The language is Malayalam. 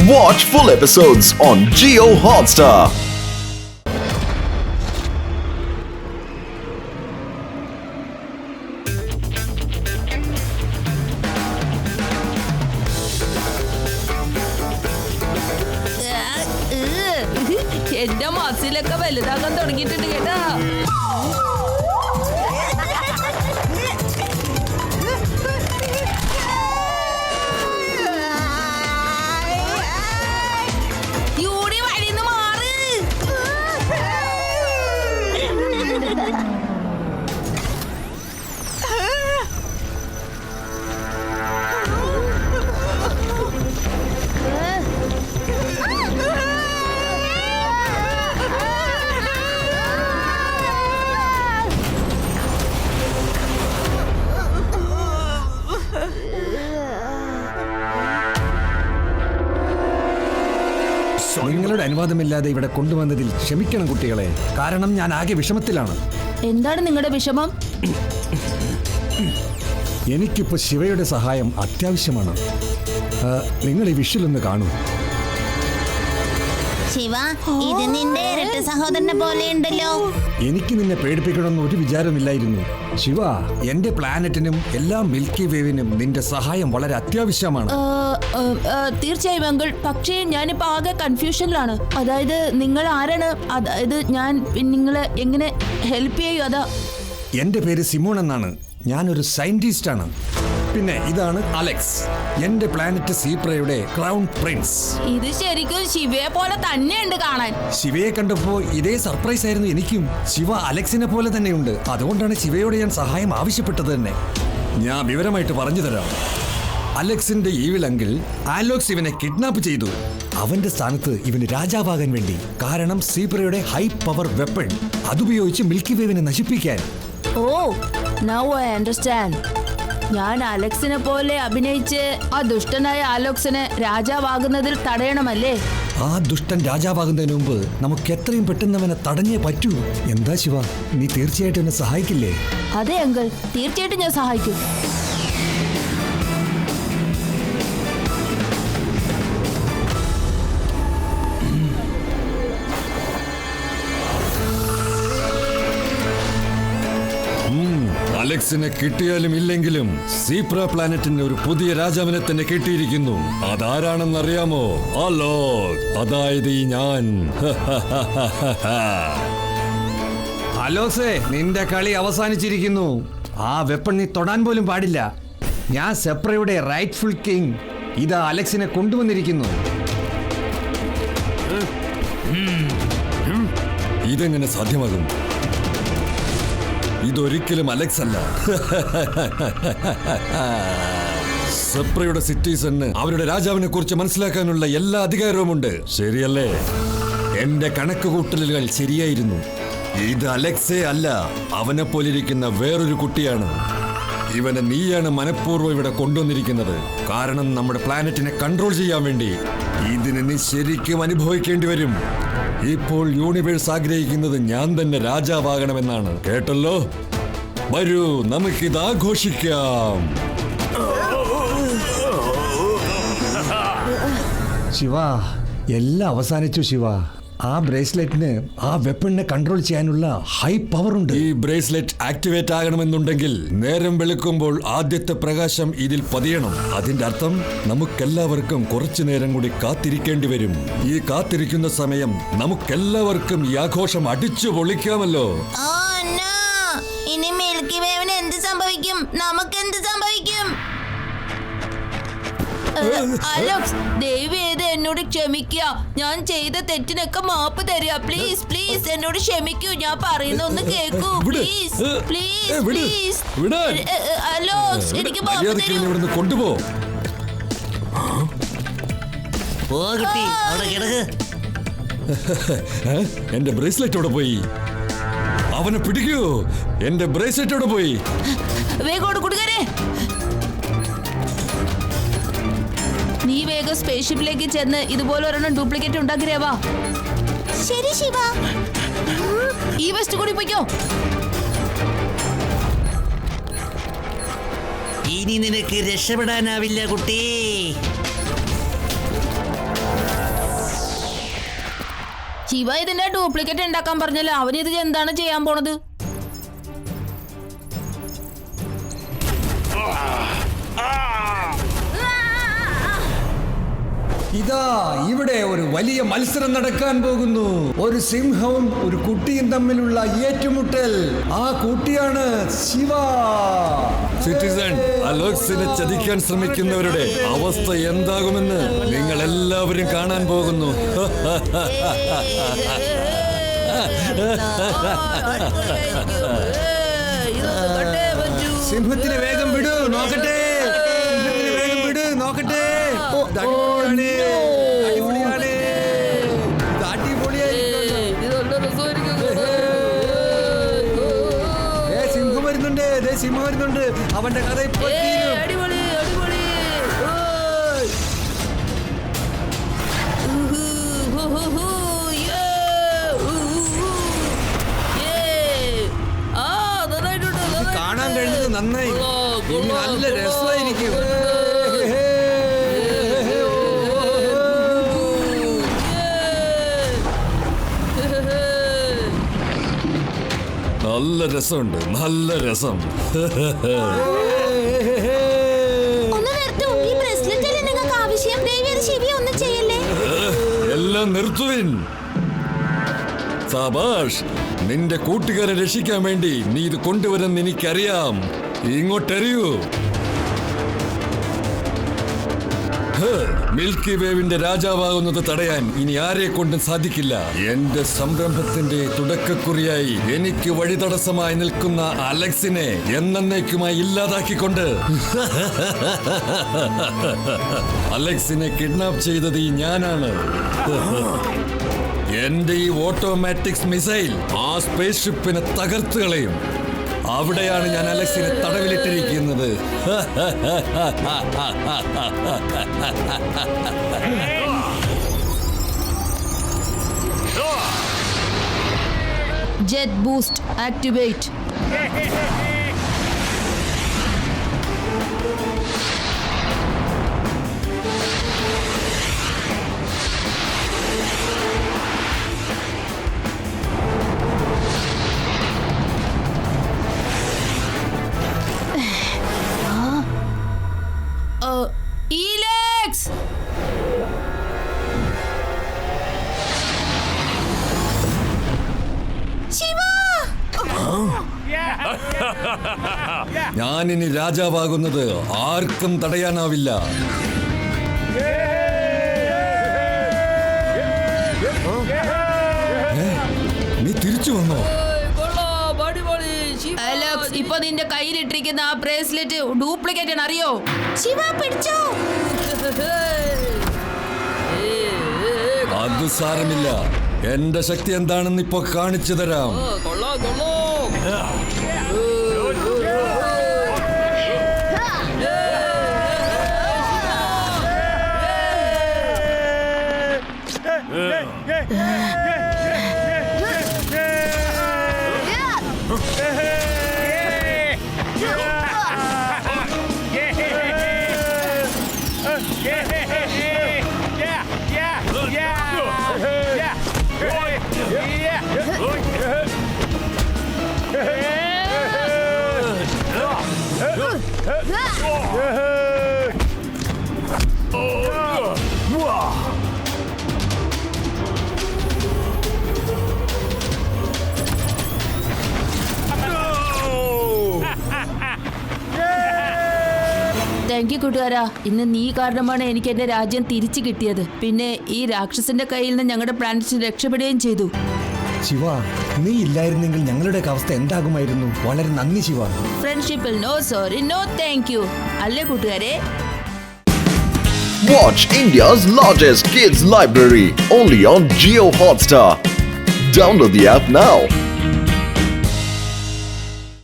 Watch full episodes on Jio Hotstar. എന്റെ മസിലൊക്കെ വലുതാക്കാൻ തുടങ്ങിയിട്ടുണ്ട് കേട്ടാ. യൂടി വഴിന്ന് മാറ്. നിങ്ങളുടെ അനുവാദമില്ലാതെ ഇവിടെ കൊണ്ടുവന്നതിൽ ക്ഷമിക്കണം കുട്ടികളെ. കാരണം ഞാൻ ആകെ വിഷമത്തിലാണ്. എന്താണ് നിങ്ങളുടെ വിഷമം? എനിക്കിപ്പോൾ ശിവയുടെ സഹായം അത്യാവശ്യമാണ്. നിങ്ങൾ ഈ വിഷ്വലൊന്ന് കാണൂ. ശിവ, ഇത് നിന്റെ ഇരട്ട സഹോദരനെ പോലെയുണ്ടല്ലോ. എനിക്ക് നിന്നെ പേടിപ്പിക്കണമെന്ന് ഒരു വിചാരമില്ലായിരുന്നു. ശിവ, എന്റെ പ്ലാനറ്റിനും എല്ലാ മിൽക്കി വേവിനും നിന്റെ സഹായം വളരെ അത്യാവശ്യമാണ്. തീർച്ചയായും അങ്കിൾ. പക്ഷേ ഞാനിപ്പോ ആകെ കൺഫ്യൂഷനിലാണ്. അതായത് നിങ്ങൾ ആരാണ്? അതായത് ഞാൻ നിങ്ങളെ എങ്ങനെ ഹെൽപ്പ് ചെയ്യും? അതാ. എന്റെ പേര് സിമോൺ എന്നാണ്. ഞാനൊരു സയന്റിസ്റ്റ് ആണ്. പിന്നെ ഇതാണ് അലക്സ്, എന്റെ പ്ലാനറ്റ് സീപ്രയുടെ ക്രൗൺ പ്രിൻസ്. ഇത് ശരിക്കും ശിവയെ പോലെ തന്നെയുണ്ട് കാണാൻ. ശിവയെ കണ്ടപ്പോ ഇതേ സർപ്രൈസ് ആയിരുന്നു എനിക്കും. ശിവ അലക്സിനെ പോലെ തന്നെയുണ്ട്. അതുകൊണ്ടാണ് ശിവയോട് ഞാൻ സഹായം ആവശ്യപ്പെട്ടത് തന്നെ. ഞാൻ വിവരമായിട്ട് പറഞ്ഞു തരാം. അലക്സിന്റെ ഈവിൽ അങ്കിൾ ആലോക്സ് ഇവനെ കിഡ്നാപ്പ് ചെയ്തു. അവന്റെ സ്ഥാനത്ത് ഇവന് രാജാവാകാൻ വേണ്ടി. കാരണം സീപ്രയുടെ ഹൈ പവർ വെപ്പൺ അതുപയോഗിച്ച് മിൽക്കി വേവിനെ നശിപ്പിക്കാൻ. ഓ, നൗ ഐ അണ്ടർസ്റ്റാൻഡ്. ഞാൻ അലക്സിനെ പോലെ അഭിനയിച്ച് ആ ദുഷ്ടനായ ആലോക്സിനെ രാജാവാകുന്നതിൽ തടയണമല്ലേ? ആ ദുഷ്ടൻ രാജാവാകുന്നതിന് മുമ്പ് നമുക്ക് എത്രയും പെട്ടെന്ന് അവനെ തടഞ്ഞേ പറ്റൂ. എന്താ ശിവ, നീ തീർച്ചയായിട്ടും എന്നെ സഹായിക്കില്ലേ? അതെ അങ്കിൾ, തീർച്ചയായിട്ടും ഞാൻ സഹായിക്കും. അലക്സിനെ കിട്ടിയാലും ഇല്ലെങ്കിലും സീപ്ര പ്ലാനറ്റിന് ഒരു പുതിയ രാജാവിനെ തന്നെ കിട്ടിയിരിക്കുന്നു. അതാരാണെന്ന് അറിയാമോ? അലോക്, അതായത് ഈ ഞാൻ. അലോക്സേ, നിന്റെ കളി അവസാനിച്ചിരിക്കുന്നു. ആ വെപ്പൺ നീ തൊടാൻ പോലും പാടില്ല. ഞാൻ സെപ്രയുടെ റൈറ്റ്ഫുൾ കിങ്. ഇതാ അലക്സിനെ കൊണ്ടുവന്നിരിക്കുന്നു. ഇതെങ്ങനെ സാധ്യമാകും? ഇതൊരിക്കലും അലക്സ് അല്ല. സെപ്രയുടെ സിറ്റീസന് അവരുടെ രാജാവിനെ കുറിച്ച് മനസ്സിലാക്കാനുള്ള എല്ലാ അധികാരവുമുണ്ട്. ശരിയല്ലേ? എന്റെ കണക്കുകൂട്ടലുകൾ ശരിയായിരുന്നു. ഇത് അലക്സേ അല്ല, അവനെ പോലിരിക്കുന്ന വേറൊരു കുട്ടിയാണ്. ഇവനെ നീയാണ് മനഃപൂർവ്വം ഇവിടെ കൊണ്ടുവന്നിരിക്കുന്നത്. കാരണം നമ്മുടെ പ്ലാനറ്റിനെ കൺട്രോൾ ചെയ്യാൻ വേണ്ടി. ഇതിന് നീ ശരിക്കും അനുഭവിക്കേണ്ടി വരും. ഇപ്പോൾ യൂണിവേഴ്സ് ആഗ്രഹിക്കുന്നത് ഞാൻ തന്നെ രാജാവാകണമെന്നാണ്. കേട്ടല്ലോ? വരൂ, നമുക്കിത് ആഘോഷിക്കാം. ശിവ, എല്ലാം അവസാനിച്ചു ശിവ. ആ ബ്രേസ്ലെറ്റിന് ആ വെപ്പണിനെ കൺട്രോൾ ചെയ്യാനുള്ള ഹൈ പവർ ഉണ്ട്. ഈ ബ്രേസ്ലെറ്റ് ആക്ടിവേറ്റ് ആകണമെന്നുണ്ടെങ്കിൽ നേരം വെളുക്കുമ്പോൾ ആദ്യത്തെ പ്രകാശം ഇതിൽ പതിയണം. അതിന്റെ അർത്ഥം നമുക്കെല്ലാവർക്കും കുറച്ചു നേരം കൂടി കാത്തിരിക്കേണ്ടി വരും. ഈ കാത്തിരിക്കുന്ന സമയം നമുക്കെല്ലാവർക്കും ഈ ആഘോഷം അടിച്ചു പൊളിക്കാമല്ലോ. ഇനി മിൽക്കി വേവിന് എന്ത് സംഭവിക്കും? നമുക്ക് എന്ത് സംഭവിക്കും? അലക്സ്, ദയവ് ചെയ്ത് എന്നോട് ക്ഷമിക്കുക. ഞാൻ ചെയ്ത തെറ്റിനൊക്കെ മാപ്പ് തരിക. പ്ലീസ് പ്ലീസ് എന്നോട് ക്ഷമിക്കൂ. ഞാൻ പറയുന്ന ഒന്ന് കേൾക്കൂ. Please please please. അലക്സ്, എനിക്ക് മാപ്പ് തരൂ. കൊണ്ടുപോ. എന്റെ ബ്രേസ്ലെറ്റ് അവിടെ പോയി. അവനെ പിടിക്കൂ. എന്റെ ബ്രേസ്ലെറ്റ് അവിടെ പോയി. വേഗം കൊടുക്കരെ. നീ വേഗം സ്പേസ്ഷിപ്പിലേക്ക് ചെന്ന് ഇതുപോലെ ഒരെണ്ണം ഡ്യൂപ്ലിക്കേറ്റ് ഉണ്ടാക്കിരവാ. ശരി ശിവ. ഈ വെസ്റ്റ് കൂടി പോയിക്കോ. ഇനി നിനക്ക് രക്ഷപ്പെടാനാവില്ല കുട്ടി. ശിവ ഇതിന്റെ ഡ്യൂപ്ലിക്കേറ്റ് ഉണ്ടാക്കാൻ പറഞ്ഞല്ലോ, അവനിത് എന്താണ് ചെയ്യാൻ പോണത്? ഇതാ ഇവിടെ ഒരു വലിയ മത്സരം നടക്കാൻ പോകുന്നു. ഒരു സിംഹവും ഒരു കുട്ടിയും തമ്മിലുള്ള ഏറ്റുമുട്ടൽ. ആ കുട്ടിയാണ് ശിവ. സിറ്റിസൺ, അലക്സിനെ ചതിക്കാൻ ശ്രമിക്കുന്നവരുടെ അവസ്ഥ എന്താകുമെന്ന് നിങ്ങൾ എല്ലാവരും കാണാൻ പോകുന്നു. സിംഹത്തിന് വേഗം വിടൂ, നോക്കട്ടെ. സിംഹത്തിന് വേഗം വിടൂ, നോക്കട്ടെ. ഇത് അടിപൊളിയാണ്. അടിപൊളിയാണ്. ഇത് അടിപൊളിയായി. സിംഹം വരുന്നുണ്ട്, സിംഹം വരുന്നുണ്ട്. അവന്റെ കഥ ഇപ്പോൾ തീരും. അടിപൊളി അടിപൊളി. കാണാൻ കഴിഞ്ഞത് നന്നായി. ഇനി നല്ല രസമായിരിക്കും. നല്ല രസമുണ്ട്, നല്ല രസം. ഒന്ന് നിർത്തൂ. ഈ ബ്രേസ്ലെറ്റ് അല്ലേ നിങ്ങൾക്ക് ആവശ്യം? ദയവേത് ശിവയെ ഒന്നും ചെയ്യല്ലേ. എല്ലാം നിർത്തുവിൻ. സാബാഷ്, നിന്റെ കൂട്ടുകാരെ രക്ഷിക്കാൻ വേണ്ടി നീ ഇത് കൊണ്ടുവരുമെന്ന് എനിക്കറിയാം. ഇങ്ങോട്ടെറിയൂ. മിൽക്കി വേവിന്റെ രാജാവാകുന്നത് തടയാൻ ഇനി ആരെ കൊണ്ടും സാധിക്കില്ല. എന്റെ സംരംഭത്തിന്റെ തുടക്കക്കുറിയായി എനിക്ക് വഴി തടസ്സമായി നിൽക്കുന്ന അലക്സിനെ എന്നേക്കുമായി ഇല്ലാതാക്കിക്കൊണ്ട് അലക്സിനെ കിഡ്നാപ്പ് ചെയ്തത് ഈ ഞാനാണ്. എന്റെ ഈ ഓട്ടോമാറ്റിക്സ് മിസൈൽ ആ സ്പേസ് ഷിപ്പിനെ തകർത്ത് കളയും. അവിടെയാണ് ഞാൻ അലക്സിനെ തടവിലിട്ടിരിക്കുന്നത്. Jet boost activate. ഈലെക്സ്, ഞാനിനി രാജാവാകുന്നത് ആർക്കും തടയാനാവില്ല. നീ തിരിച്ചു വന്നോ? അലക്സ്, ഇപ്പൊ നിന്റെ കയ്യിലിട്ടിരിക്കുന്ന ആ ബ്രേസ്ലെറ്റ് ഡ്യൂപ്ലിക്കേറ്റ് ആണ്, അറിയോ? ശിവ പിടിച്ചോ. അത് സാരമില്ല. എന്റെ ശക്തി എന്താണെന്ന് ഇപ്പൊ കാണിച്ചു തരാം. താങ്ക് യു കൂട്ടുകാരാ. ഇന്ന് നീ കാരണമാണ് എനിക്ക് എന്റെ രാജ്യം തിരിച്ചു കിട്ടിയത്. പിന്നെ ഈ രാക്ഷസന്റെ കയ്യിൽ നിന്ന് ഞങ്ങളുടെ പ്ലാനറ്റ് രക്ഷപ്പെടുകയും ചെയ്തു. ശിവ, നീ ഇല്ലായിരുന്നെങ്കിൽ ഞങ്ങളുടെ അവസ്ഥ എന്താകുമായിരുന്നു? വളരെ നന്ദി ശിവ. ഫ്രണ്ട്ഷിപ്പിൽ no sorry, no thank you. അല്ലേ കൂട്ടുകാരെ? Watch India's largest kids library only on Jio Hotstar. Download the app now.